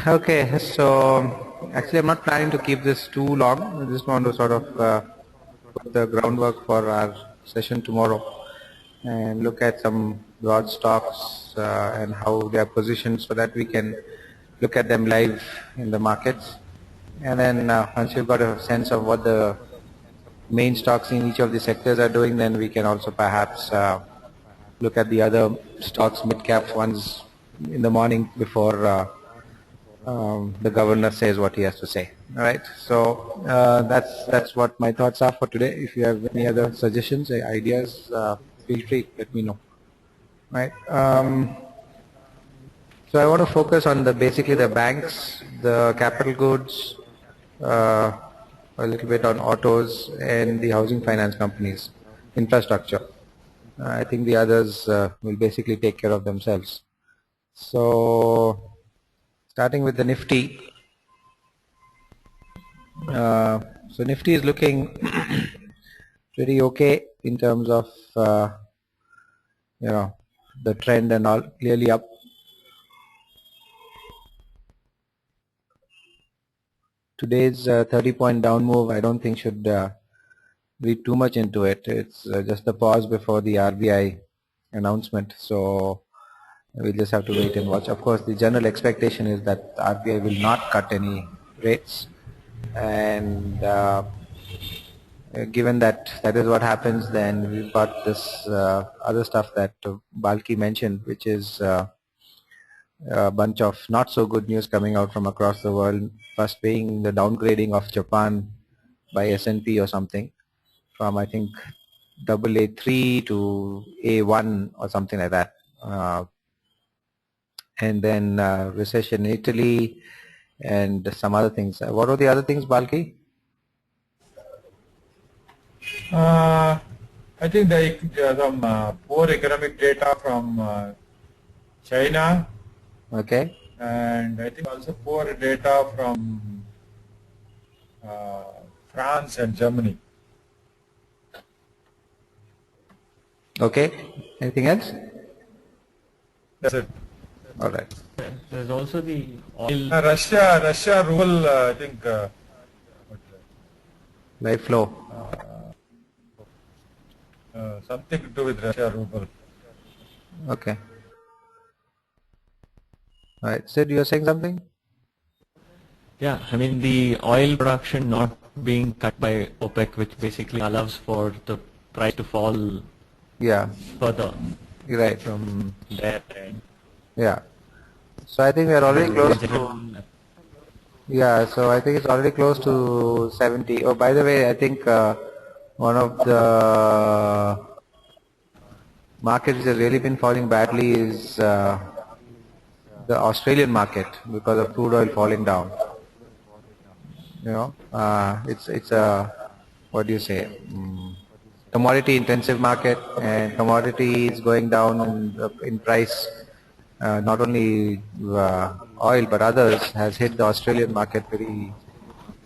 Okay, so actually I'm not planning to keep this too long. I just want to sort of put the groundwork for our session tomorrow and look at some broad stocks and how they are positioned so that we can look at them live in the markets. And then once you've got a sense of what the main stocks in each of the sectors are doing, then we can also perhaps look at the other stocks, mid-cap ones in the morning before the governor says what he has to say. All right. So that's what my thoughts are for today. If you have any other suggestions, ideas, feel free. Let me know. Right. So I want to focus on basically the banks, the capital goods, a little bit on autos, and the housing finance companies, infrastructure. I think the others will basically take care of themselves. So starting with the Nifty. So Nifty is looking pretty okay in terms of the trend and all, clearly up. Today's 30-point down move, I don't think should read too much into it. It's just a pause before the RBI announcement. So we'll just have to wait and watch. Of course, the general expectation is that the RBI will not cut any rates, and given that that is what happens, then we've got this other stuff that Balki mentioned, which is a bunch of not so good news coming out from across the world. First being the downgrading of Japan by S&P or something from, I think, AA3 to A1 or something like that. And then recession in Italy and some other things. What are the other things, Balki? I think there are some poor economic data from China. Okay. And I think also poor data from France and Germany. Okay. Anything else? That's it. All right. There's also the oil. Russia ruble, I think. Live flow. Something to do with Russia ruble. Okay. All right. Sid, you were saying something? Yeah, I mean the oil production not being cut by OPEC, which basically allows for the price to fall. Yeah. Further. You're right. From there. Yeah. So I think we are already close to. Yeah. So I think it's already close to 70. Oh, by the way, I think one of the markets which has really been falling badly is the Australian market because of crude oil falling down. It's a, what do you say, commodity intensive market, and commodity is going down in price. Not only oil but others has hit the Australian market very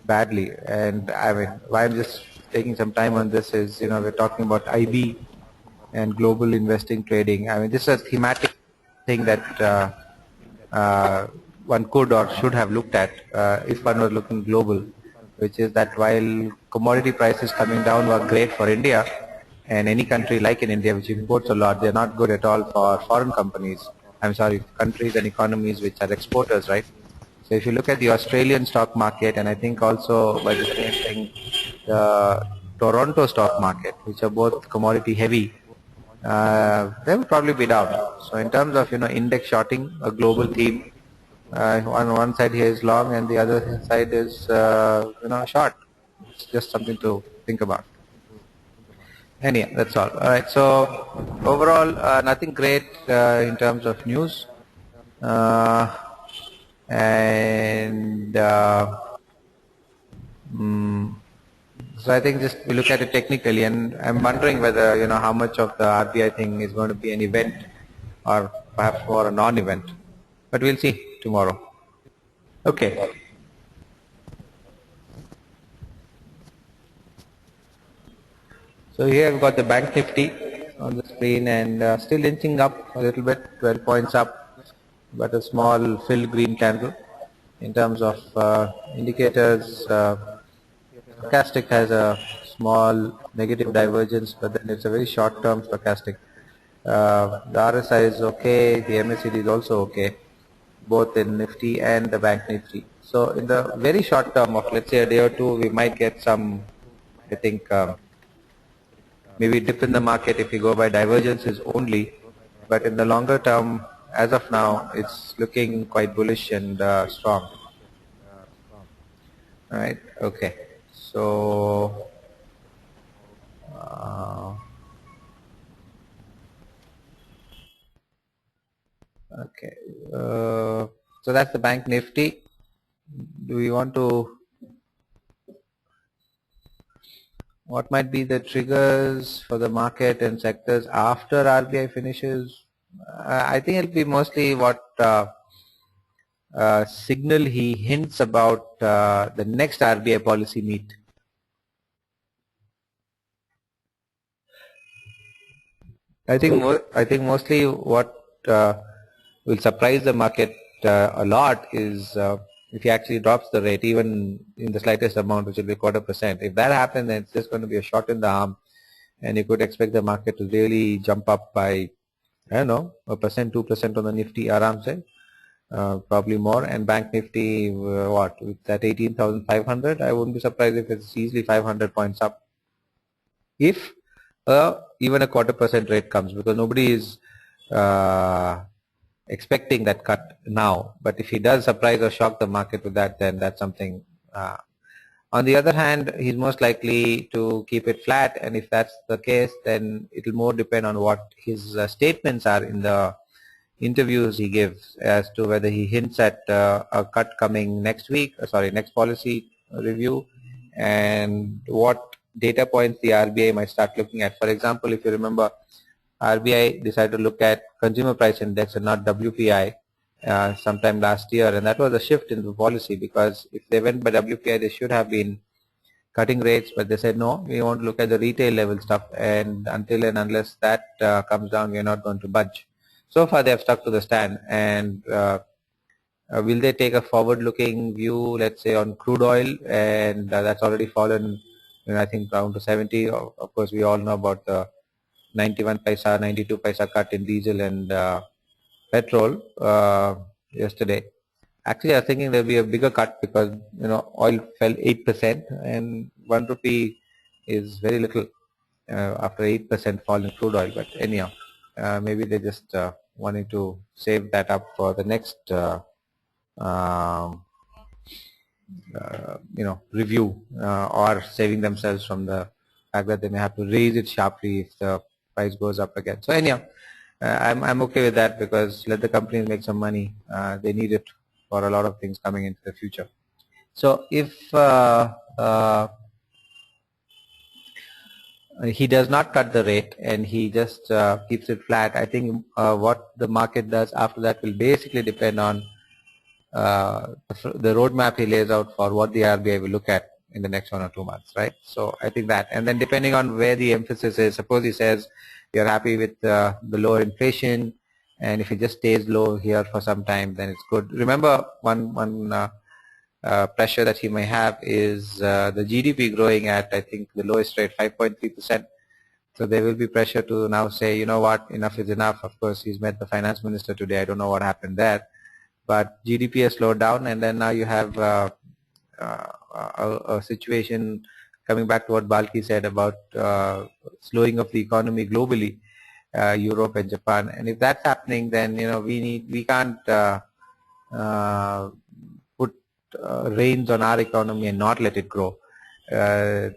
badly. And I mean, why I'm just taking some time on this is, we're talking about IB and global investing trading. I mean, this is a thematic thing that one could or should have looked at if one was looking global, which is that while commodity prices coming down were great for India and any country like in India which imports a lot, they're not good at all for foreign companies. I'm sorry, countries and economies which are exporters, right? So if you look at the Australian stock market, and I think also by the same thing, the Toronto stock market, which are both commodity heavy, they will probably be down. So in terms of index shorting, a global theme, on one side here is long and the other side is short. It's just something to think about. Anyhow, that's all. All right. So overall, nothing great in terms of news, and so I think just we look at it technically, and I'm wondering whether how much of the RBI thing is going to be an event or perhaps more a non-event, but we'll see tomorrow. Okay. So here we've got the Bank Nifty on the screen, and still inching up a little bit, 12 points up, but a small fill green candle. In terms of indicators, stochastic has a small negative divergence, but then it's a very short-term stochastic. The RSI is okay, the MACD is also okay, both in Nifty and the Bank Nifty. So in the very short term of, let's say, a day or two, we might get some, I think, maybe dip in the market if we go by divergences only. But in the longer term, as of now, it's looking quite bullish and strong. All right. Okay. So okay. So that's the Bank Nifty. Do we want to? What might be the triggers for the market and sectors after RBI finishes? I think it'll be mostly what signal he hints about the next RBI policy meet. I think mostly what will surprise the market a lot is if he actually drops the rate even in the slightest amount, which will be 0.25%. If that happens, then it's just going to be a shot in the arm, and you could expect the market to really jump up by, I don't know, 1%, 2% on the Nifty aram se, probably more, and Bank Nifty, what, with that 18,500, I wouldn't be surprised if it's easily 500 points up. If even a 0.25% rate comes, because nobody is expecting that cut now, but if he does surprise or shock the market with that, then that's something. On the other hand, he's most likely to keep it flat, and if that's the case, then it'll more depend on what his statements are in the interviews he gives as to whether he hints at a cut coming next week, next policy review, and what data points the RBI might start looking at. For example, if you remember, RBI decided to look at consumer price index and not WPI sometime last year, and that was a shift in the policy, because if they went by WPI, they should have been cutting rates, but they said no, we want to look at the retail level stuff, and until and unless that comes down, we are not going to budge. So far they have stuck to the stand, and will they take a forward-looking view, let's say, on crude oil, and that's already fallen, I think, down to 70. Of course, we all know about the 91 paisa, 92 paisa cut in diesel and petrol yesterday. Actually, I was thinking there'll be a bigger cut because oil fell 8%, and 1 rupee is very little after 8% fall in crude oil. But anyhow, maybe they just wanting to save that up for the next review, or saving themselves from the fact that they may have to raise it sharply if the price goes up again. So anyhow, I'm okay with that, because let the companies make some money. They need it for a lot of things coming into the future. So if he does not cut the rate and he just keeps it flat, I think what the market does after that will basically depend on the roadmap he lays out for what the RBI will look at in the next 1 or 2 months, right? So I think that, and then depending on where the emphasis is, suppose he says you're happy with the lower inflation, and if it just stays low here for some time, then it's good. Remember, one pressure that he may have is the GDP growing at, I think, the lowest rate, 5.3%. So there will be pressure to now say, you know what, enough is enough. Of course, he's met the finance minister today. I don't know what happened there, but GDP has slowed down, and then now you have a situation coming back to what Balki said about slowing of the economy globally, Europe and Japan. And if that's happening, then we can't put reins on our economy and not let it grow. And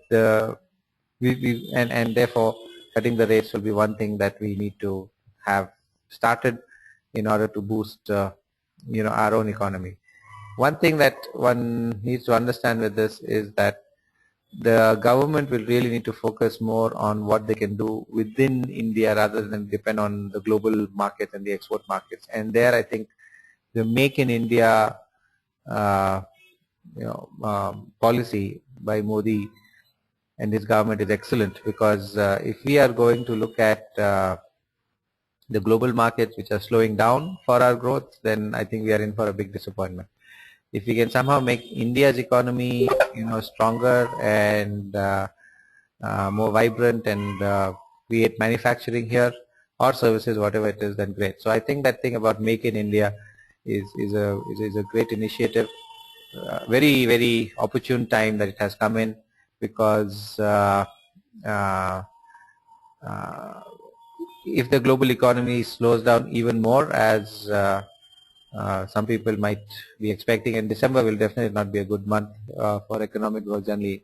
therefore cutting the rates will be one thing that we need to have started in order to boost our own economy. One thing that one needs to understand with this is that the government will really need to focus more on what they can do within India rather than depend on the global markets and the export markets. And there, I think the Make in India policy by Modi and his government is excellent, because if we are going to look at the global markets which are slowing down for our growth, then I think we are in for a big disappointment. if we can somehow make India's economy, stronger and more vibrant and create manufacturing here or services, whatever it is, then great. So I think that thing about Make in India is a great initiative. Very very opportune time that it has come in, because uh, uh, if the global economy slows down even more, as some people might be expecting, and December will definitely not be a good month for economic growth, generally,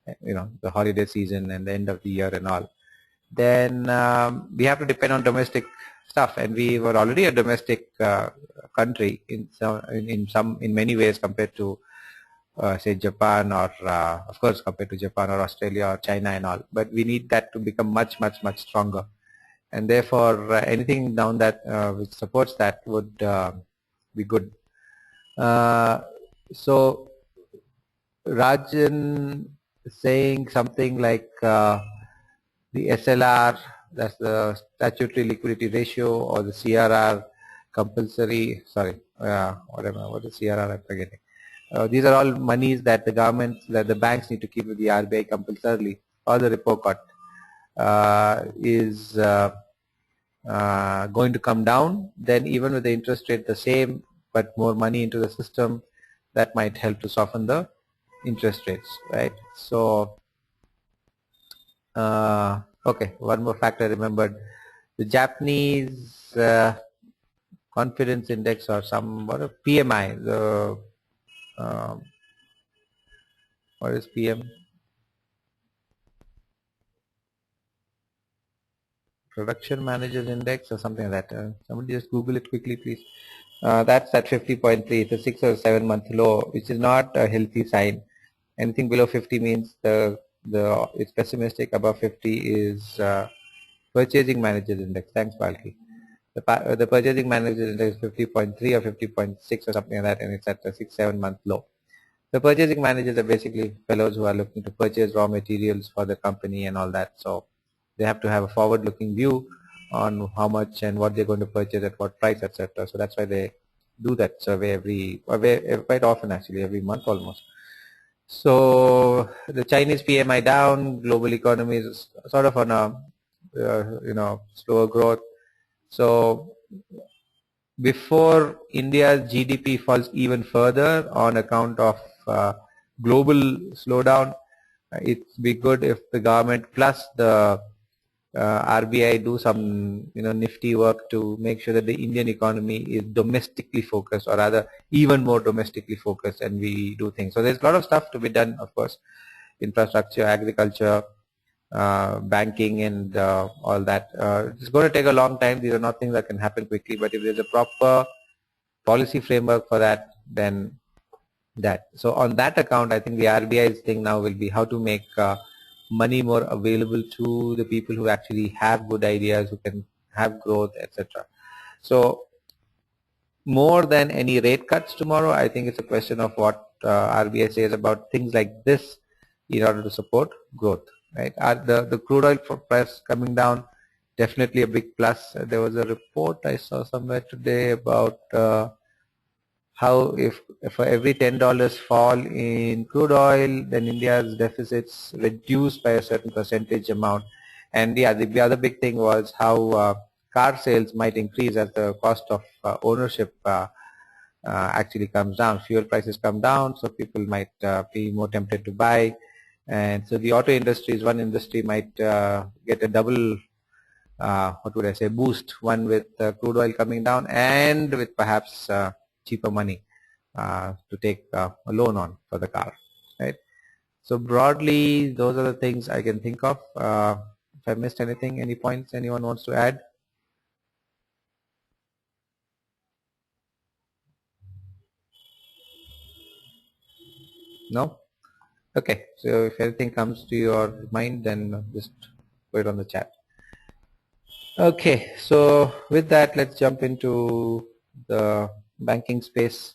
the holiday season and the end of the year and all, then we have to depend on domestic stuff, and we were already a domestic country in many ways compared to say Japan, or of course compared to Japan or Australia or China and all, but we need that to become much stronger, and therefore anything down that which supports that would be good. So Rajan saying something like the SLR, that's the statutory liquidity ratio, or the CRR compulsory, what is CRR, I'm forgetting. These are all monies that the banks need to keep with the RBI compulsorily, or the repo cut is going to come down. Then even with the interest rate the same, but more money into the system, that might help to soften the interest rates, right? So okay, one more factor I remembered: the Japanese confidence index, or PMI. Um, what is PM? Production Managers Index or something like that. Somebody just Google it quickly, please. That's at 50.3. It's a 6 or 7 month low, which is not a healthy sign. Anything below 50 means it's pessimistic. Above 50 is Purchasing Managers Index. Thanks, Balki. The Purchasing Managers Index is 50.3 or 50.6 or something like that, and it's at a 6-7 month low. The purchasing managers are basically fellows who are looking to purchase raw materials for the company and all that. So they have to have a forward-looking view on how much and what they're going to purchase at what price, etc. So that's why they do that survey quite often, actually, every month almost. So the Chinese PMI down, global economy is sort of on a slower growth. So before India's GDP falls even further on account of global slowdown, it'd be good if the government plus the RBI do some nifty work to make sure that the Indian economy is domestically focused, or rather even more domestically focused, and we do things. So there's a lot of stuff to be done, of course: infrastructure, agriculture, banking, and all that. It's going to take a long time. These are not things that can happen quickly, but if there's a proper policy framework for that, then that. So on that account, I think the RBI's thing now will be how to make money more available to the people who actually have good ideas, who can have growth, etc. So more than any rate cuts tomorrow, I think it's a question of what RBI says about things like this in order to support growth, right? The crude oil price coming down, definitely a big plus. There was a report I saw somewhere today about how if for every $10 fall in crude oil, then India's deficits reduced by a certain percentage amount. And yeah, the other big thing was how car sales might increase as the cost of ownership actually comes down. Fuel prices come down, so people might be more tempted to buy. And so the auto industry is one industry might get a double, what would I say, boost, one with crude oil coming down and with perhaps cheaper money to take a loan on for the car, right? So broadly, those are the things I can think of. If I missed anything, any points anyone wants to add? No? Okay, so if anything comes to your mind, then just put it on the chat. Okay, so with that, let's jump into the banking space.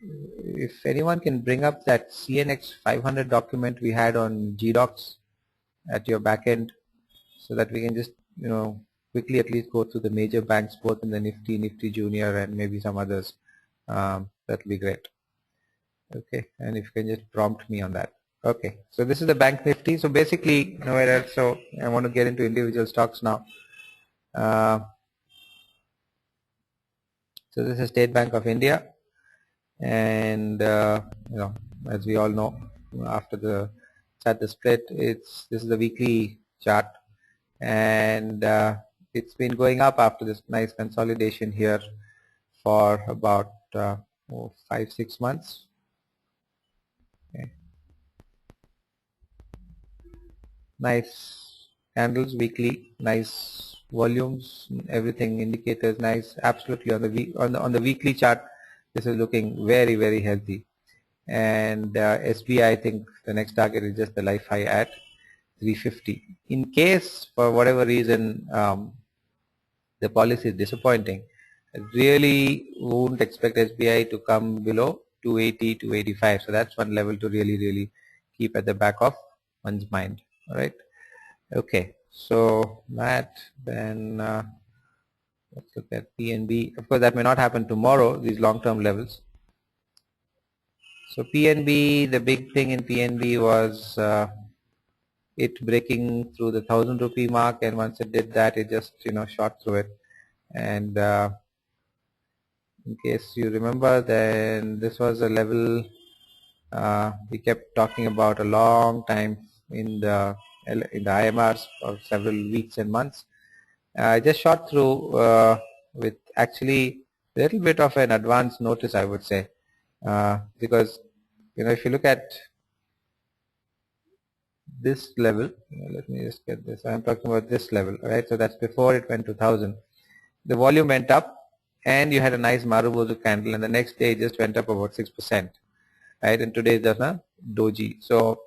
If anyone can bring up that CNX 500 document we had on GDocs at your back end, so that we can just quickly at least go through the major banks, both in the Nifty, Nifty Junior, and maybe some others. That'll be great. Okay, and if you can just prompt me on that. Okay, so this is the bank Nifty. So basically nowhere else. So I want to get into individual stocks now. So this is State Bank of India, and as we all know, after the split, this is the weekly chart, and it's been going up after this nice consolidation here for about 5-6 months. Okay. Nice candles weekly, nice volumes, everything, indicators nice. Absolutely on the weekly chart, this is looking very, very healthy. And SBI, I think the next target is just the life high at 350. In case for whatever reason the policy is disappointing, I really won't expect SBI to come below 280, 285. So that's one level to really keep at the back of one's mind. All right. Okay. So that, then let's look at PNB. Of course, that may not happen tomorrow, these long-term levels. So PNB, the big thing in PNB was it breaking through the 1,000 rupee mark, and once it did that, it just shot through it. And in case you remember, then this was a level we kept talking about a long time in the IMRs for several weeks and months. I just shot through with actually a little bit of an advance notice, I would say, because if you look at this level, let me just get this. I'm talking about this level, right? So that's before it went to 1,000. The volume went up, and you had a nice Marubozu candle, and the next day it just went up about 6%, right? And today there's a doji. So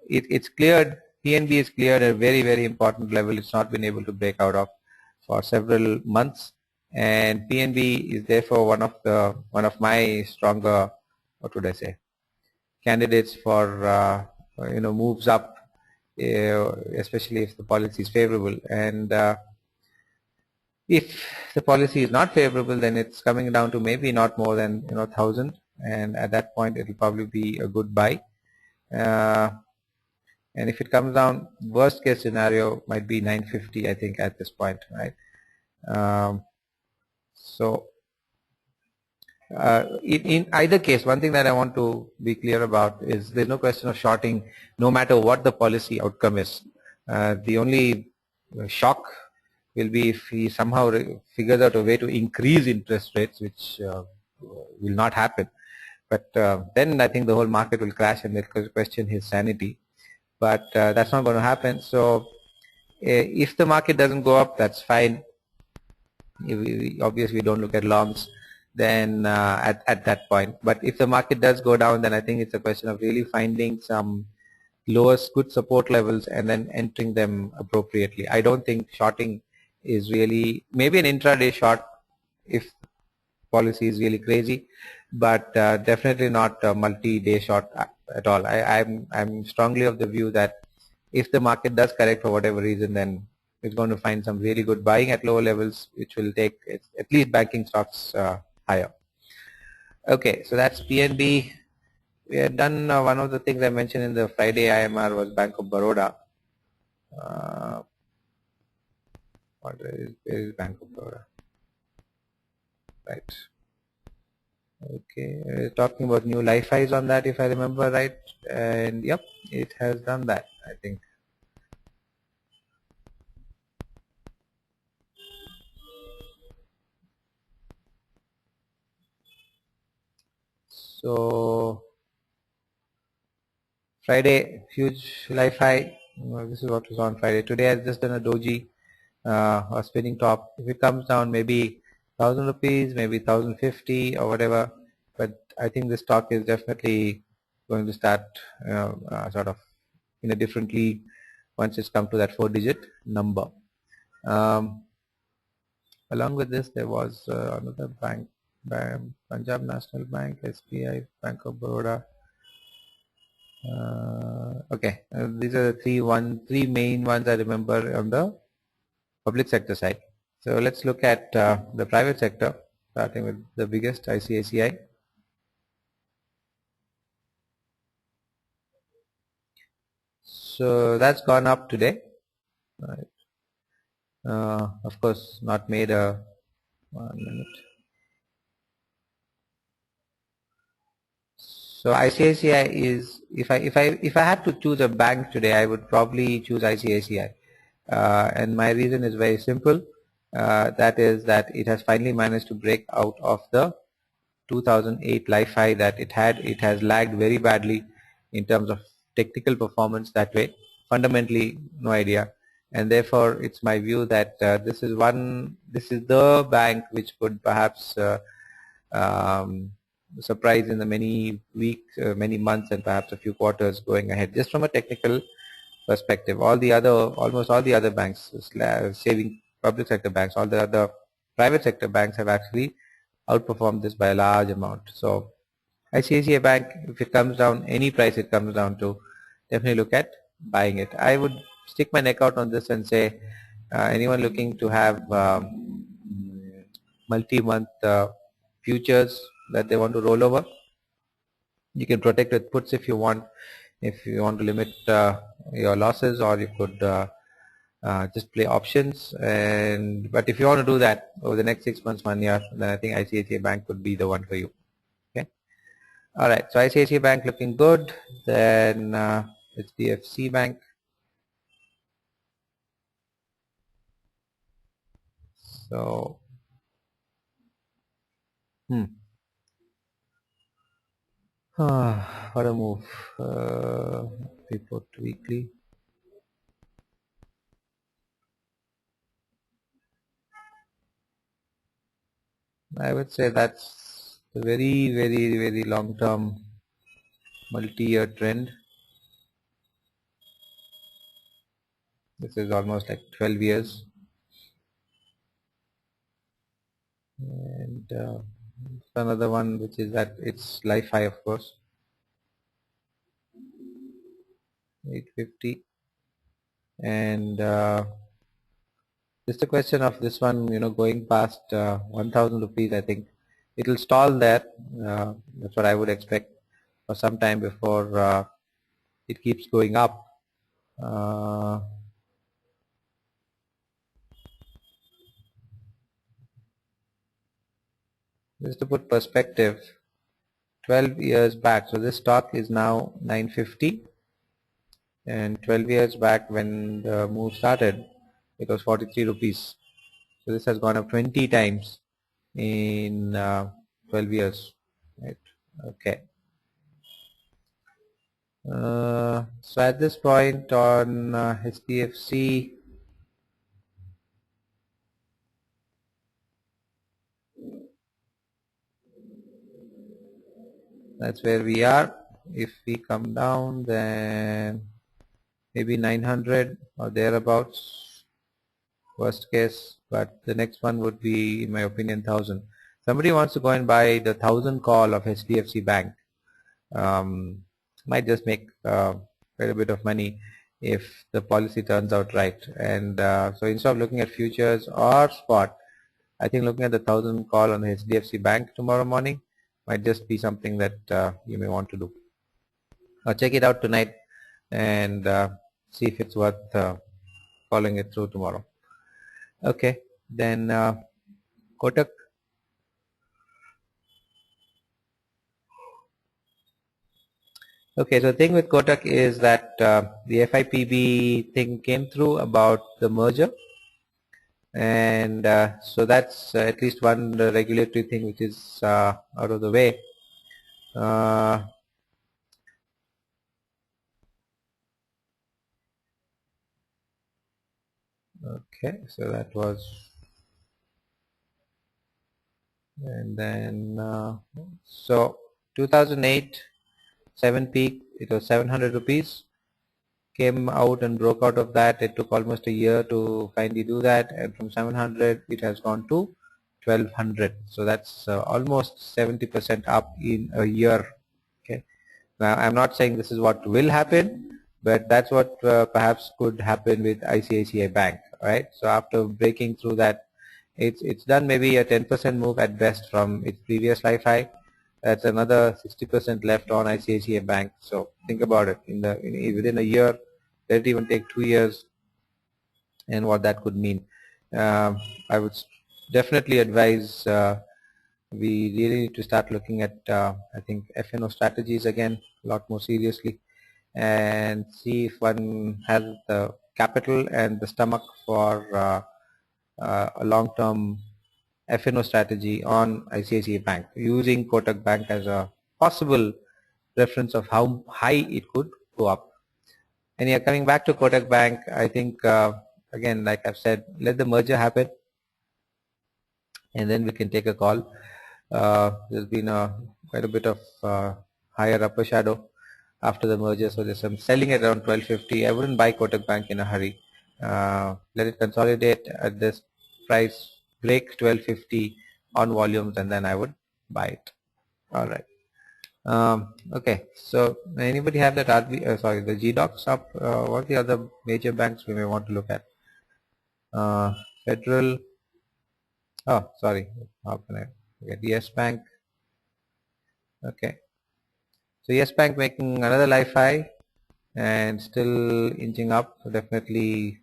it's cleared. PNB is cleared at a very important level. It's not been able to break out of for several months, and PNB is therefore one of my stronger, what would I say, candidates for moves up, especially if the policy is favorable. And if the policy is not favorable, then it's coming down to maybe not more than 1,000, and at that point it will probably be a good buy. And if it comes down, worst case scenario might be 950, I think, at this point, right? So in either case, one thing that I want to be clear about is there's no question of shorting, no matter what the policy outcome is. The only shock will be if he somehow figures out a way to increase interest rates, which will not happen. But then I think the whole market will crash and they'll question his sanity. But that's not going to happen. So if the market doesn't go up, that's fine. Obviously, we don't look at longs then at that point. But if the market does go down, then I think it's a question of really finding some lowest good support levels and then entering them appropriately. I don't think shorting is really, maybe an intraday short if policy is really crazy, but definitely not a multi-day short at all. I'm strongly of the view that if the market does correct for whatever reason, then it's going to find some really good buying at lower levels, which will take at least banking stocks higher. Okay, so that's PNB. We had done one of the things I mentioned in the Friday IMR was Bank of Baroda. Where is Bank of Baroda? Right. Okay, talking about new life highs on that, if I remember right, and yep, it has done that, I think. So Friday, huge life high. This is what was on Friday. Today has just done a doji or spinning top. If it comes down, maybe 1,000 rupees, maybe 1,050 or whatever. But I think the stock is definitely going to start sort of in a different league once it's come to that 4-digit number. Along with this, there was another bank, Punjab National Bank, SBI, Bank of Baroda. Okay, these are the three main ones I remember on the public sector side. So let's look at the private sector, starting with the biggest, ICICI. So that's gone up today. Right. Of course, not made a 1 minute. So ICICI is, if I had to choose a bank today, I would probably choose ICICI, and my reason is very simple. That is that it has finally managed to break out of the 2008 life high that it had. It has lagged very badly in terms of technical performance that way. Fundamentally, no idea, and therefore it's my view that this is the bank which could perhaps um, surprise in the many weeks, many months, and perhaps a few quarters going ahead. Just from a technical perspective, almost all the other banks, saving public sector banks, all the other private sector banks have actually outperformed this by a large amount. So ICICI Bank, if it comes down, any price it comes down to, definitely look at buying it. I would stick my neck out on this and say anyone looking to have multi-month futures that they want to roll over, you can protect with puts if you want. If you want to limit your losses, or you could just play options. But if you want to do that over the next 6 months, 1 year, then I think ICICI Bank could be the one for you. Okay. All right. So ICICI Bank looking good. Then HDFC Bank. So what a move. Report weekly. I would say that's a very, very, very long-term multi-year trend. This is almost like 12 years. And another one which is at its life high, of course, 850. And just a question of this one, going past 1000 rupees. I think it will stall there. That's what I would expect for some time before it keeps going up. Just to put perspective, 12 years back, so this stock is now 950, and 12 years back when the move started, it was 43 rupees. So this has gone up 20 times in 12 years. Right. Okay. So at this point on HDFC, that's where we are. If we come down, then maybe 900 or thereabouts, worst case. But the next one would be, in my opinion, 1000. Somebody wants to go and buy the 1000 call of HDFC Bank. Might just make quite a bit of money if the policy turns out right. And so instead of looking at futures or spot, I think looking at the 1000 call on the HDFC Bank tomorrow morning might just be something that you may want to do. Check it out tonight and see if it's worth following it through tomorrow. Okay, then Kotak. Okay, so the thing with Kotak is that the FIPB thing came through about the merger, and so that's at least one regulatory thing which is out of the way. Okay, so that was, and then so 2008 7 peak, it was 700 rupees, came out and broke out of that. It took almost a year to finally do that, and from 700 it has gone to 1200. So that's almost 70% up in a year. Okay, now I'm not saying this is what will happen, but that's what perhaps could happen with ICICI Bank, right? So after breaking through that It's done maybe a 10% move at best from its previous life high. That's another 60% left on ICICI Bank. So think about it. Within a year, let it even take 2 years, and what that could mean. I would definitely advise we really need to start looking at I think FNO strategies again a lot more seriously, and see if one has the capital and the stomach for a long-term FNO strategy on ICICI Bank, using Kotak Bank as a possible reference of how high it could go up. And yeah, coming back to Kotak Bank, I think again, like I've said, let the merger happen, and then we can take a call. There's been quite a bit of higher upper shadow after the merger, so there's some selling at around 1250. I wouldn't buy Kotak Bank in a hurry. Let it consolidate at this price, break 1250 on volumes, and then I would buy it. All right. Okay, so anybody have that sorry, the GDocs up? What are the other major banks we may want to look at? Federal. Oh, sorry. How can I forget? Yes Bank. Okay. So Yes Bank making another life high and still inching up. So definitely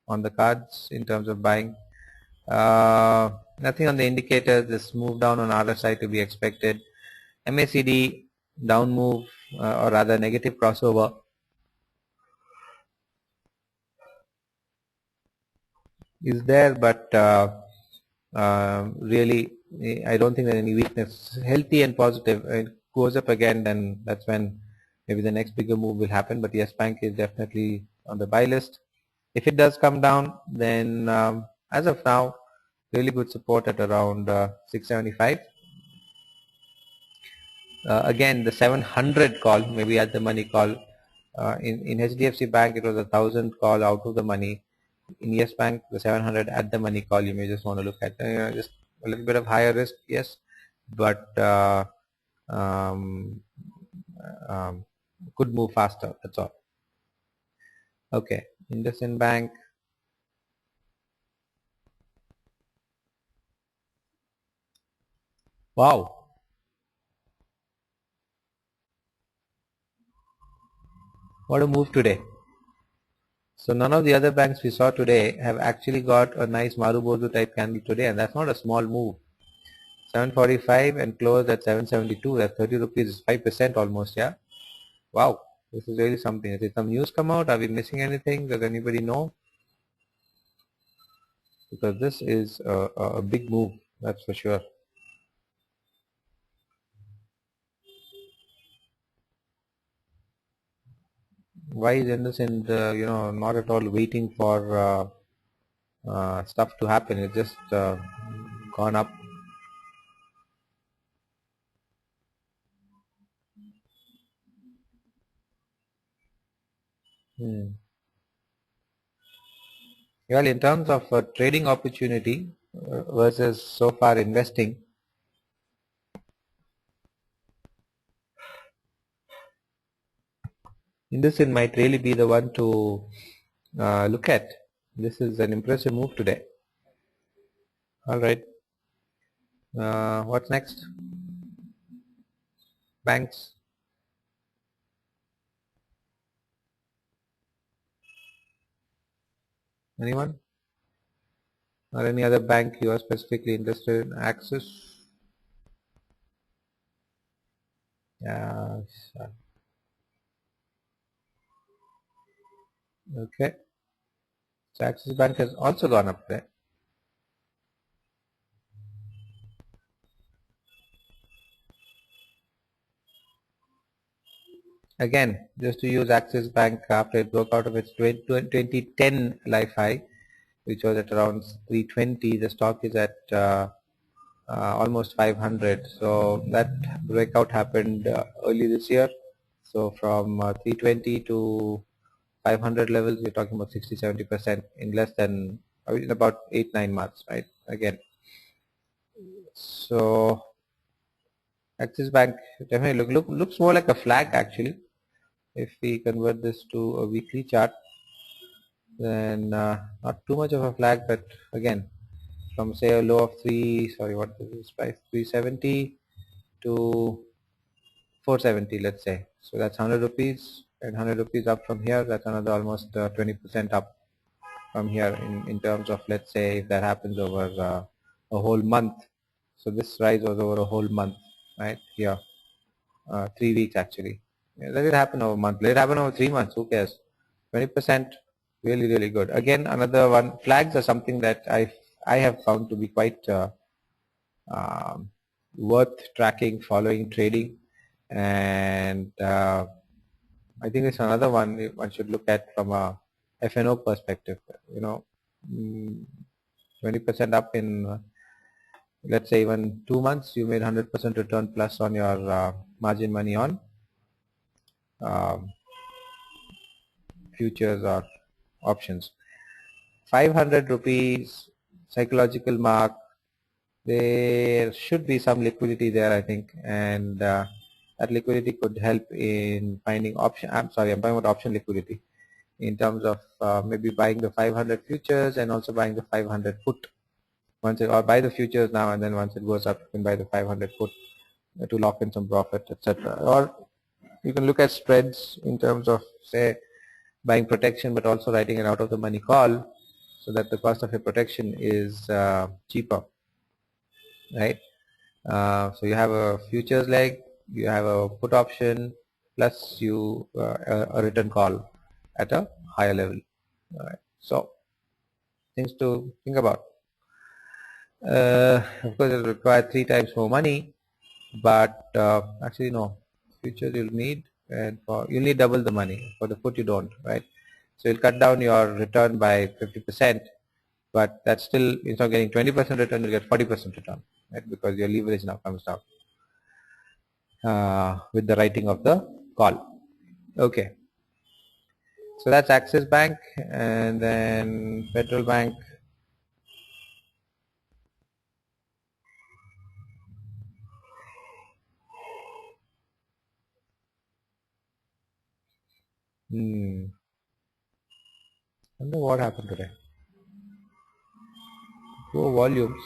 on the cards in terms of buying. Nothing on the indicators. This move down on RSI to be expected. MACD down move, or rather negative crossover. Is there, but really I don't think there's any weakness. Healthy and positive. It goes up again, then that's when maybe the next bigger move will happen. But Yes Bank is definitely on the buy list. If it does come down, then as of now, really good support at around 675. Again, the 700 call, maybe at the money call. In HDFC Bank, it was 1,000 call out of the money. In Yes Bank, the 700 at the money call, you may just want to look at just a little bit of higher risk, yes, but um, could move faster, that's all. Okay, IndusInd Bank. Wow. What a move today. So none of the other banks we saw today have actually got a nice Marubozu type candle today, and that's not a small move. 745 and closed at 772. That's 30 rupees, 5% almost, yeah. Wow, this is really something. Did some news come out? Are we missing anything? Does anybody know? Because this is a big move, that's for sure. Why is Anderson, not at all waiting for stuff to happen? It's just gone up. Well, in terms of trading opportunity versus so far investing, Anderson might really be the one to look at. This is an impressive move today. All right. What's next? Banks. Anyone? Or any other bank you are specifically interested in? Axis? Yeah. Okay. So Axis Bank has also gone up there. Again, just to use Axis Bank after it broke out of its 2010 life high, which was at around 320, the stock is at almost 500. So that breakout happened early this year. So from 320 to 500 levels, we're talking about 60-70% in less than, in about 8-9 months, right? Again, so Axis Bank definitely looks more like a flag actually. If we convert this to a weekly chart, then not too much of a flag, but again, from say a low of what is this price, 370 to 470, let's say. So that's 100 rupees, and 100 rupees up from here, that's another almost 20% up from here in terms of, let's say, if that happens over a whole month. So this rise was over a whole month, right here, 3 weeks actually. Yeah, let it happen over a month, let it happen over 3 months, who cares? 20%, really good. Again, another one, flags are something that I have found to be quite um, worth tracking, following, trading, and I think it's another one one should look at from a FNO perspective. 20% up in let's say even 2 months, you made 100% return plus on your margin money on um, futures or options. 500 rupees psychological mark, there should be some liquidity there, I think, and that liquidity could help in finding option. I'm sorry, I'm talking about option liquidity in terms of maybe buying the 500 futures and also buying the 500 put. Or buy the futures now, and then once it goes up, you can buy the 500 put to lock in some profit, etc. Or you can look at spreads in terms of, say, buying protection but also writing an out of the money call, so that the cost of a protection is cheaper, right? So you have a futures leg, you have a put option, plus you a return call at a higher level. All right. So things to think about. Of course, it will require 3 times more money, but actually no. Futures you'll need, and you'll need double the money. For the put you don't, right? So you'll cut down your return by 50%, but that's still, instead of getting 20% return, you'll get 40% return, right? Because your leverage now comes down with the writing of the call. Okay. So that's Axis Bank, and then Federal Bank. Wonder what happened today. Poor volumes,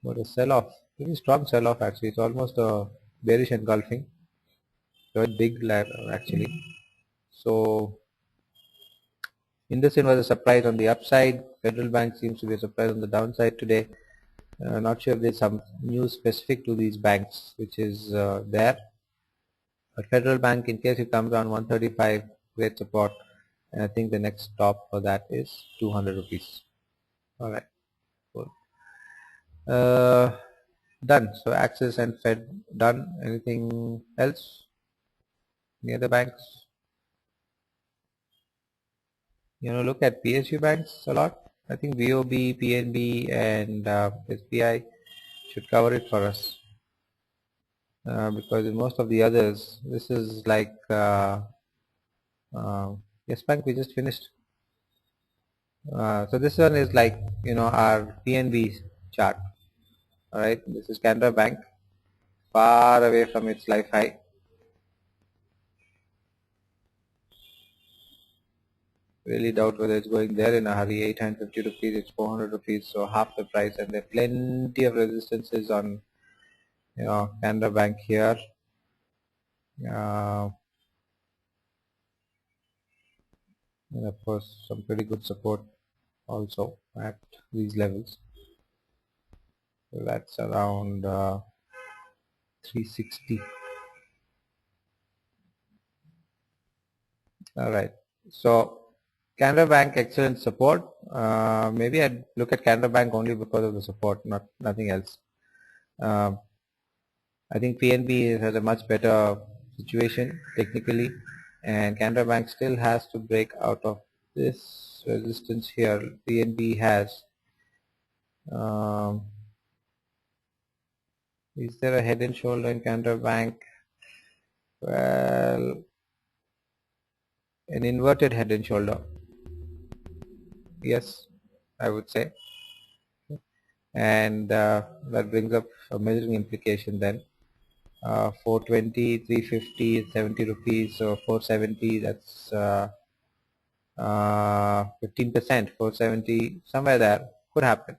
but a sell-off, pretty strong sell-off actually. It's almost a bearish engulfing, quite big actually. So IndusInd was a surprise on the upside. Federal Bank seems to be a surprise on the downside today. Not sure if there's some news specific to these banks which is there. But Federal Bank, in case it comes around 135, great support. And I think the next stop for that is 200 rupees. All right, cool. Done. So Axis and Fed done. Anything else? Any other banks? Look at PSU banks a lot. I think VOB, PNB, and SBI should cover it for us. Because in most of the others, this is like Yes Bank we just finished. So this one is like our PNB chart. All right, this is Canara Bank, far away from its life high. Really doubt whether it's going there in a hurry. 850 rupees, it's 400 rupees, so half the price, and there are plenty of resistances on Canara Bank here. And of course some pretty good support also at these levels. So that's around 360. All right, so Canara Bank, excellent support. Maybe I'd look at Canara Bank only because of the support, nothing else. I think PNB has a much better situation technically, and Canara Bank still has to break out of this resistance here. PNB has. Is there a head and shoulder in Canara Bank? Well, an inverted head and shoulder. Yes, I would say. And that brings up a measuring implication then. 420, 350, 70 rupees, so 470, that's 15%, 470, somewhere there, could happen.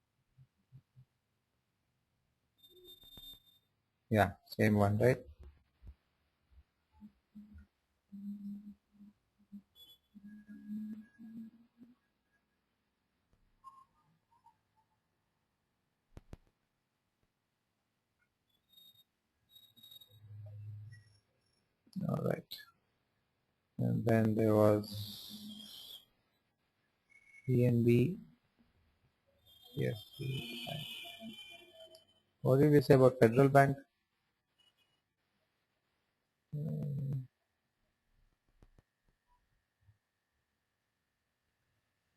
Yeah, same one, right? All right. And then there was PNB. Yes. What did we say about Federal Bank?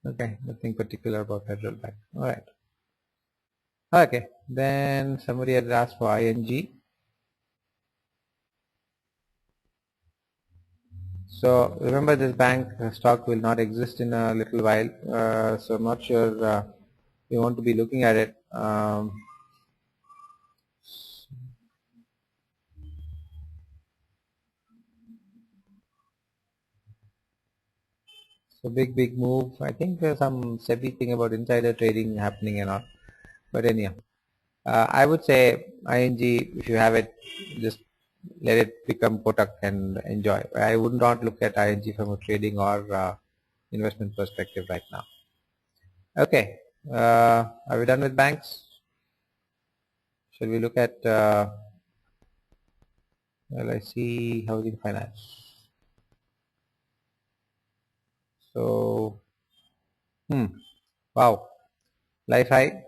Okay, nothing particular about Federal Bank. All right. Okay. Then somebody has asked for ING. So remember, this bank stock will not exist in a little while. So I'm not sure you want to be looking at it. So big move. I think there's some SEBI thing about insider trading happening and all. But anyhow, I would say ING, if you have it, just let it become Kotak and enjoy. I would not look at ING from a trading or investment perspective right now. Okay, are we done with banks? Shall we look at LIC housing finance? So, wow, life high.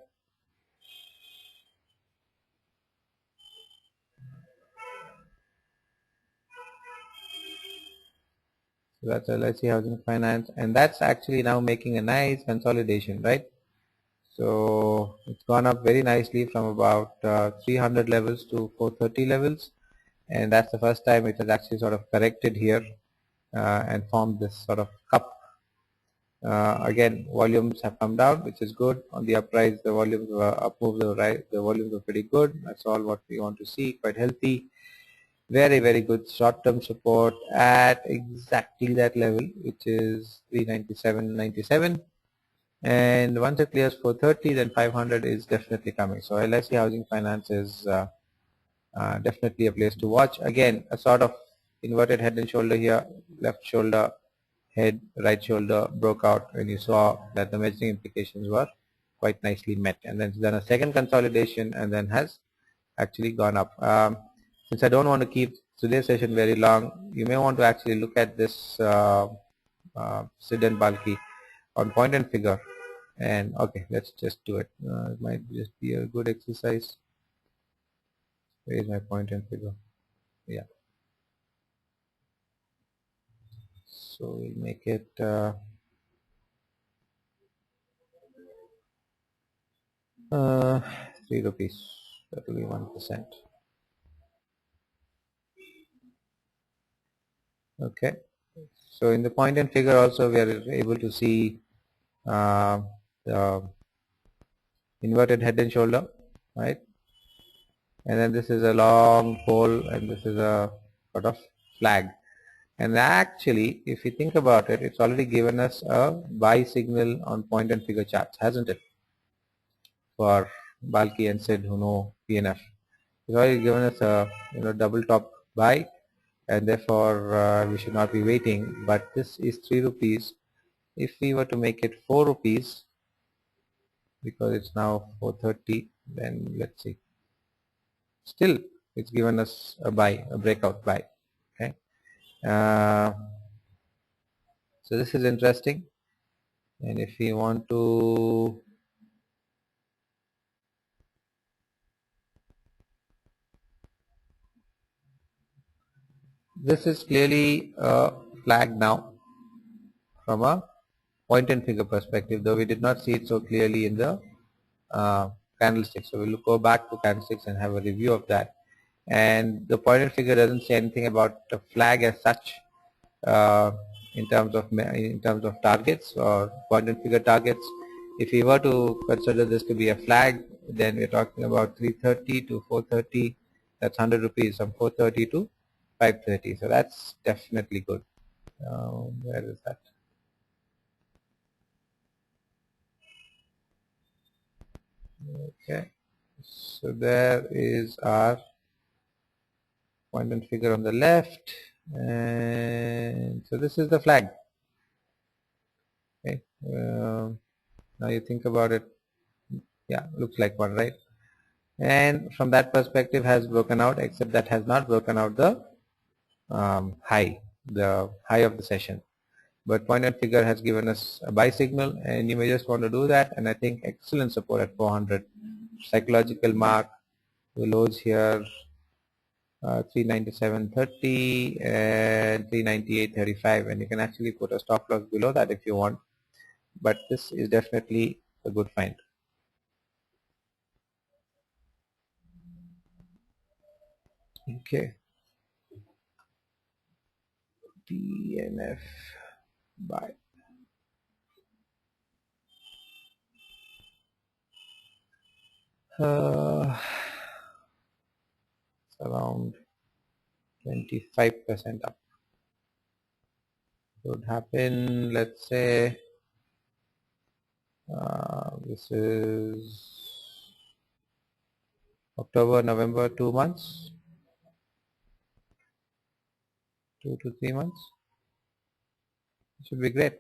So that's LIC housing finance, and that's actually now making a nice consolidation, right? So it's gone up very nicely from about 300 levels to 430 levels, and that's the first time it has actually sort of corrected here and formed this sort of cup. Again, volumes have come down, which is good. On the uprise, the volumes were up moves, the volumes were pretty good. That's all what we want to see. Quite healthy. Very good short-term support at exactly that level, which is 397.97. And once it clears 430, then 500 is definitely coming. So LIC Housing Finance is definitely a place to watch. Again, a sort of inverted head and shoulder here, left shoulder, head, right shoulder broke out when you saw that the measuring implications were quite nicely met. And then it's done a second consolidation and then has actually gone up. Since I don't want to keep today's session very long, you may want to actually look at this SID and bulky on point and figure. And okay, let's just do it. It might just be a good exercise. Where is my point and figure? Yeah. So we'll make it 3 rupees. That will be 1%. Okay. So in the point and figure also we are able to see the inverted head and shoulder, right? And then this is a long pole and this is a sort of flag. And actually, if you think about it, it's already given us a buy signal on point and figure charts, hasn't it? For Balki and Sid who know PNF. It's already given us a double top buy, and therefore we should not be waiting. But this is 3 rupees. If we were to make it 4 rupees, because it's now 430, then let's see. Still, it's given us a buy, a breakout buy. Okay. So this is interesting. And if we want to this is clearly a flag now from a point and figure perspective, though we did not see it so clearly in the candlesticks. So we'll go back to candlesticks and have a review of that. And the point and figure doesn't say anything about the flag as such uh, in terms of targets or point and figure targets. If we were to consider this to be a flag, then we're talking about 330 to 430. That's 100 rupees from 430 to 530. So that's definitely good. Where is that? Okay. So there is our point and figure on the left, and so this is the flag. Okay, now you think about it, yeah, looks like one, right? And from that perspective has broken out, except that has not broken out the high of the session. But point and figure has given us a buy signal, and you may just want to do that, and I think excellent support at 400. Psychological mark, the lows here 397.30 and 398.35, and you can actually put a stop loss below that if you want, but this is definitely a good find. Okay, DNF buy. It's around 25% up. Would happen, let's say this is October, November, 2 months, 2 to 3 months. It should be great.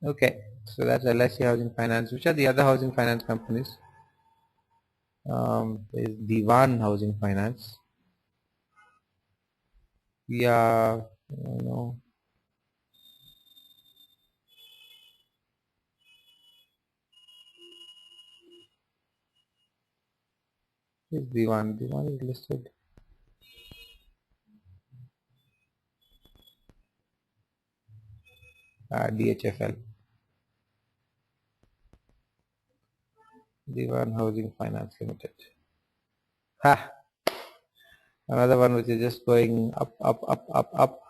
Okay, so that's LIC Housing Finance. Which are the other housing finance companies? There is Divan Housing Finance. Yeah, no. Is Divan? Divan is listed. DHFL. Divan Housing Finance Limited. Ha! Another one which is just going up, up, up, up, up.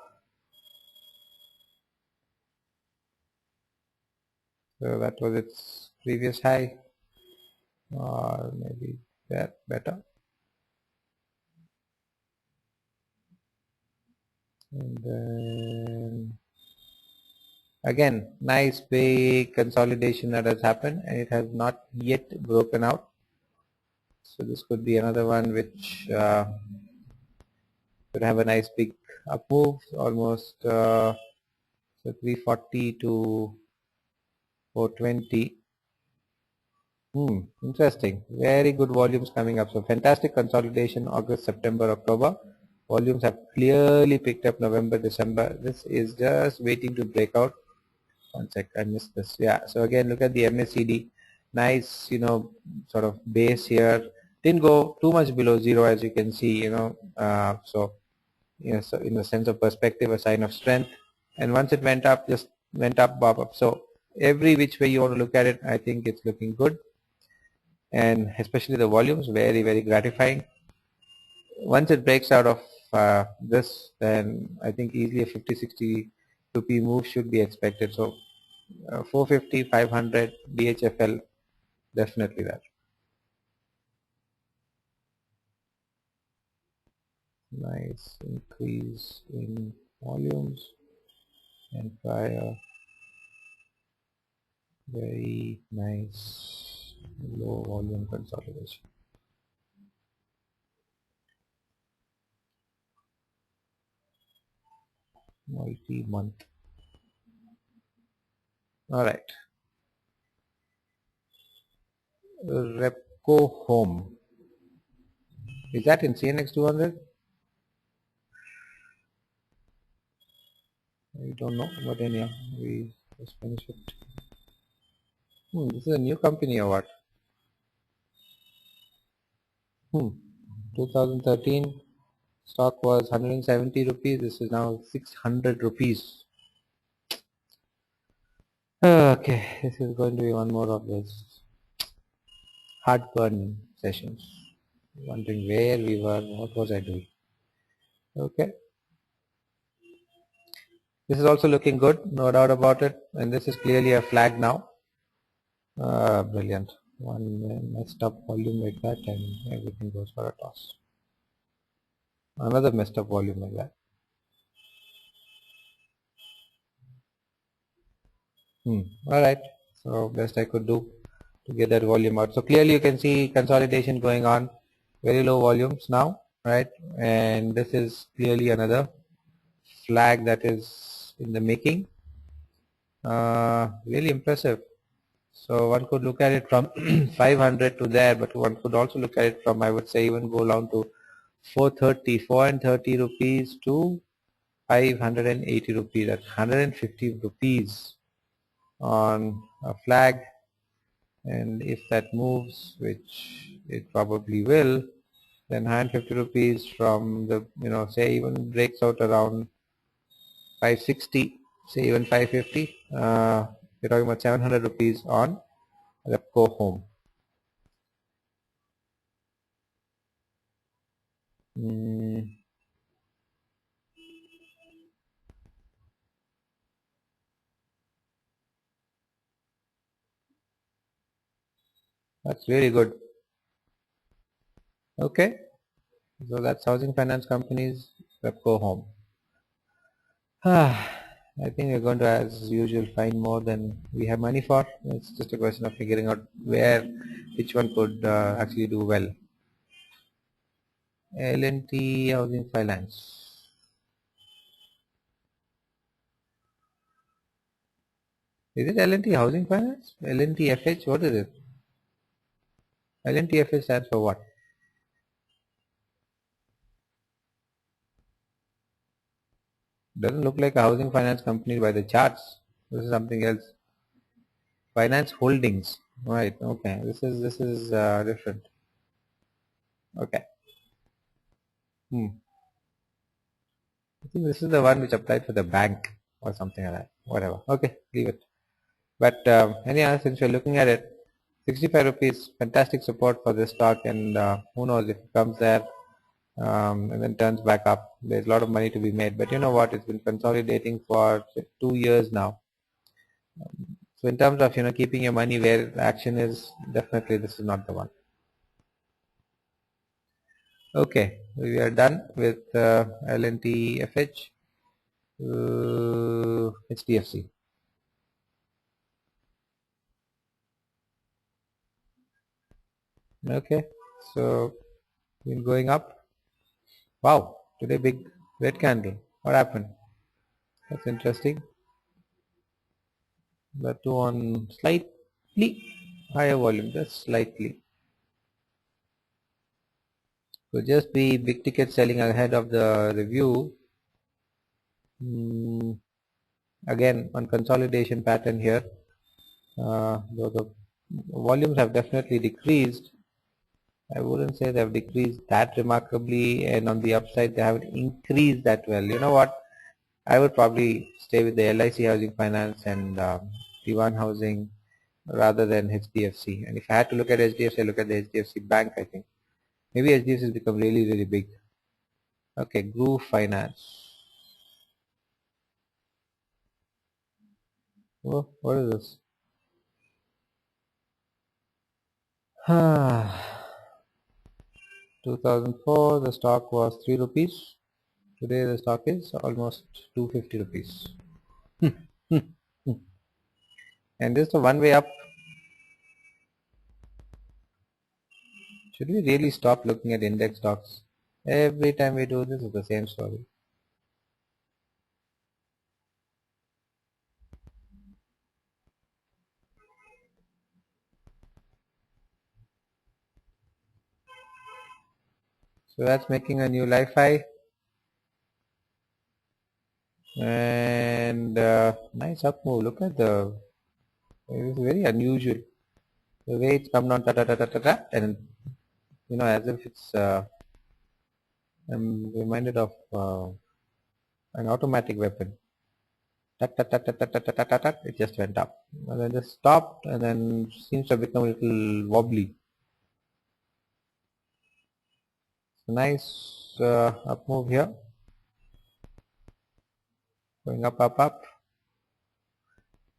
So that was its previous high, or maybe that better. And then again, nice big consolidation that has happened, and it has not yet broken out. So this could be another one which could have a nice big up move, almost so 340 to 420. Interesting. Very good volumes coming up. So fantastic consolidation August, September, October. Volumes have clearly picked up November, December. This is just waiting to break out. One sec, I missed this. Yeah. So again, look at the MACD. Nice, sort of base here. Didn't go too much below zero, as you can see. So in the sense of perspective, a sign of strength. And once it went up, just went up, bob up. So every which way you want to look at it, I think it's looking good. And especially the volumes, very, very gratifying. Once it breaks out of this, then I think easily a 50-60 rupee move should be expected. So 450, 500, DHFL, definitely that. Nice increase in volumes and prior very nice low volume consolidation. Multi-month. All right. Repco Home. Is that in CNX 200? I don't know, but anyhow, we just finish it. This is a new company or what? 2013 stock was 170 rupees. This is now 600 rupees. Okay, this is going to be one more of those heartburn sessions. Wondering where we were, what was I doing? Okay. This is also looking good, no doubt about it, and this is clearly a flag now. Brilliant. One messed up volume like that and everything goes for a toss. Another messed up volume like that. Alright, so best I could do to get that volume out. So clearly you can see consolidation going on. very low volumes now, right? And this is clearly another flag that is in the making. Really impressive. So one could look at it from 500 to there, but one could also look at it from, I would say, even go down to 430 rupees to 580 rupees. That's 150 rupees on a flag, and if that moves, which it probably will, then 150 rupees from the, say even breaks out around 560, say even 550, you're talking about 700 rupees on Repco Home. That's really good. Okay, so that's housing finance companies, Repco Home. I think we're going to, as usual, find more than we have money for. It's just a question of figuring out which one could actually do well. L&T Housing Finance. Is it L&T Housing Finance? L&T FH? What is it? L&T FH stands for what? Doesn't look like a housing finance company by the charts. This is something else. Finance Holdings. Right. Okay. This is different. Okay. I think this is the one which applied for the bank or something like that. Whatever. Okay. Leave it. But anyhow, since we're looking at it, 65 rupees, fantastic support for this stock, and who knows if it comes there and then turns back up. There's a lot of money to be made. But you know what? It's been consolidating for 2 years now. So in terms of keeping your money where the action is, definitely this is not the one. Okay, we are done with L&T FH, HDFC. Okay, so been going up. Wow, today big red candle. What happened? That's interesting. The two on slightly higher volume, just slightly. So just be big ticket selling ahead of the review. Again, on consolidation pattern here, though the volumes have definitely decreased. I wouldn't say they've decreased that remarkably, and on the upside they haven't increased that well. You know what? I would probably stay with the LIC Housing Finance and Diwan Housing rather than HDFC. And if I had to look at HDFC, I look at the HDFC Bank, I think. Maybe HDFC has become really, really big. Okay, Groove Finance. Oh, what is this? 2004, the stock was 3 rupees. Today the stock is almost 250 rupees. And this is the one way up. Should we really stop looking at index stocks? Every time we do this, it's the same story. So that's making a new life high. And nice up move. Look at it is very unusual. The way it's come down, ta ta ta ta ta ta, and as if it's, I'm reminded of an automatic weapon. Tat, tat, tat, tat, tat, tat, tat, tat, tat, it just went up. And then just stopped and then seems to have become a little wobbly. So nice up move here. Going up, up, up.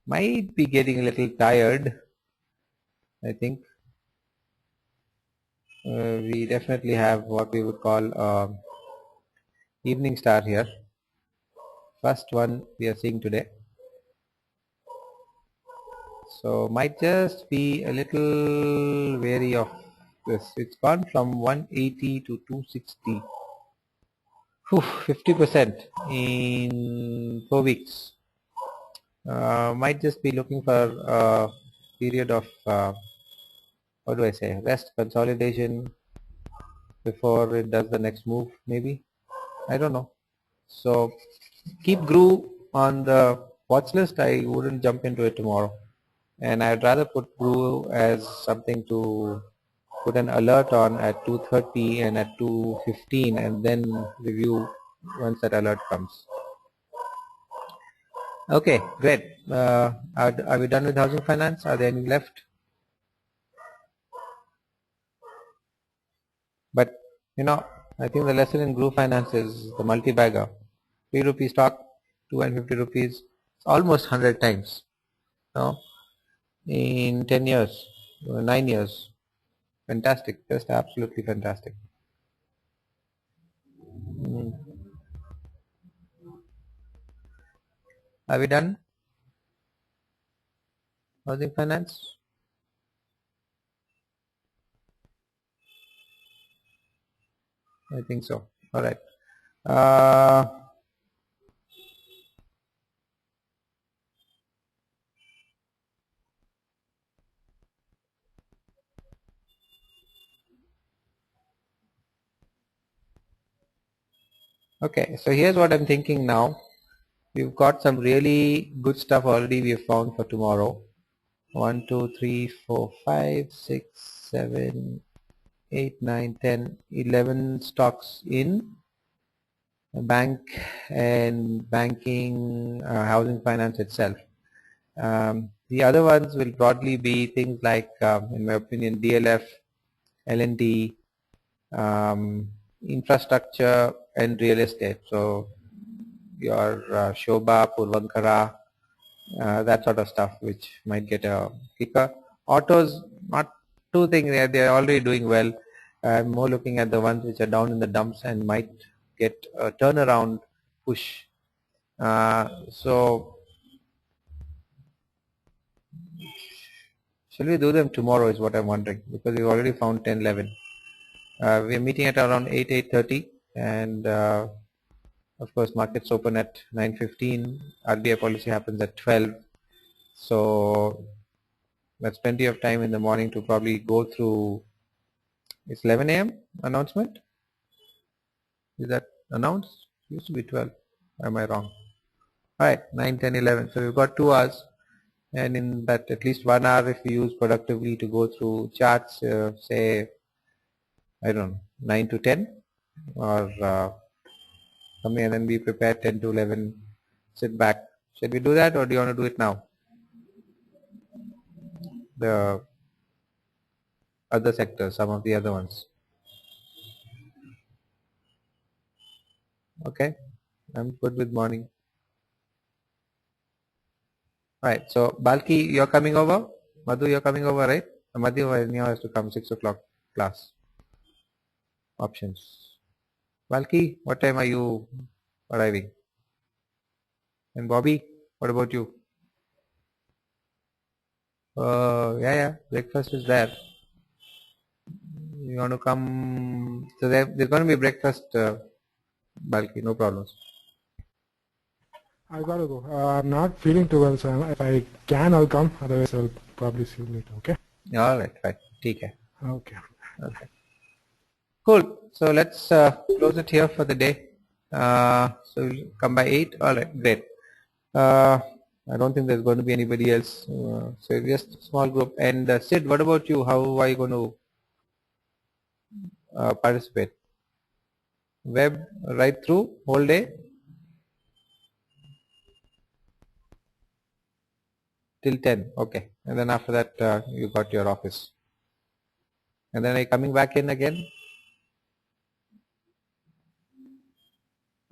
Might be getting a little tired, I think. We definitely have what we would call evening star here. First one we are seeing today. So might just be a little wary of this. It's gone from 180 to 260. 50% in 4 weeks. Might just be looking for a period of what do I say, rest, consolidation before it does the next move, maybe. I don't know. So keep GRU on the watch list. I wouldn't jump into it tomorrow, and I'd rather put GRU as something to put an alert on at 2:30 and at 2:15, and then review once that alert comes. Okay, great. Are we done with housing finance? Are there any left? But you know, I think the lesson in GRU finance is the multi-bagger. 3 rupee stock, 250 rupees, it's almost 100 times. No, in 10 years, 9 years. Fantastic, just absolutely fantastic. Are we done? Housing finance? I think so. All right. Okay, so here's what I'm thinking now. We've got some really good stuff already we've found for tomorrow. 1, 2, 3, 4, 5, 6, 7, 8, 9, 10, 11 stocks in bank and banking, housing finance itself. The other ones will broadly be things like, in my opinion, DLF, L&D, infrastructure and real estate. So your Shobha, Purvankara, that sort of stuff, which might get a kicker. Autos, not two things, they're already doing well. I'm more looking at the ones which are down in the dumps and might get a turnaround push. So shall we do them tomorrow is what I'm wondering, because we've already found 10, 11. We're meeting at around 8, 8:30, and of course markets open at 9:15. RBI policy happens at 12. So that's plenty of time in the morning to probably go through. It's 11 a.m. announcement. Is that announced? It used to be 12. Am I wrong? Alright, 9, 10, 11. So we've got 2 hours, and in that at least 1 hour if we use productively to go through charts, say, I don't know, 9 to 10 or something, and then be prepared 10 to 11, sit back. Should we do that, or do you want to do it now? The other sectors, some of the other ones. Okay, I'm good with morning. Alright, so Balki, you're coming over. Madhu, you're coming over, right? Madhu anyhow has to come 6 o'clock class. Options. Balki, what time are you arriving? And Bobby, what about you? Yeah, breakfast is there. You want to come? So there's going to be breakfast, Balki, no problems. I gotta go. I'm not feeling too well, so if I can, I'll come. Otherwise, I'll probably see you later. Okay? All right, fine. Take care. Okay. Okay. Cool. So let's close it here for the day. So we'll come by 8. All right, great. I don't think there's going to be anybody else. So just a small group. And Sid, what about you? How are you going to participate? Web right through whole day till 10. Okay. And then after that, you got your office. And then are you coming back in again?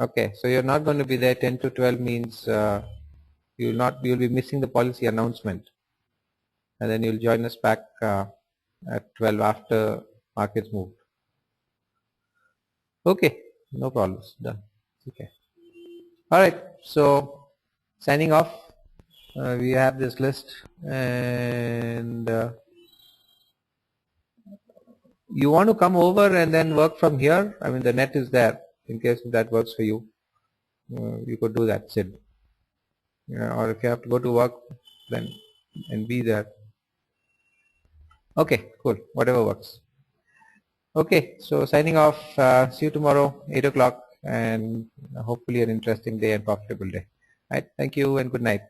Okay. So you're not going to be there 10 to 12 means you'll be missing the policy announcement. And then you'll join us back at 12 after markets move. Okay, no problems, done. Okay. All right, so signing off. We have this list, and you want to come over and then work from here, I mean the net is there in case that works for you. You could do that, Sid. Or if you have to go to work, then and be there. Okay, cool. Whatever works. Okay, so signing off. See you tomorrow, 8 o'clock, and hopefully an interesting day and profitable day. Right. Thank you and good night.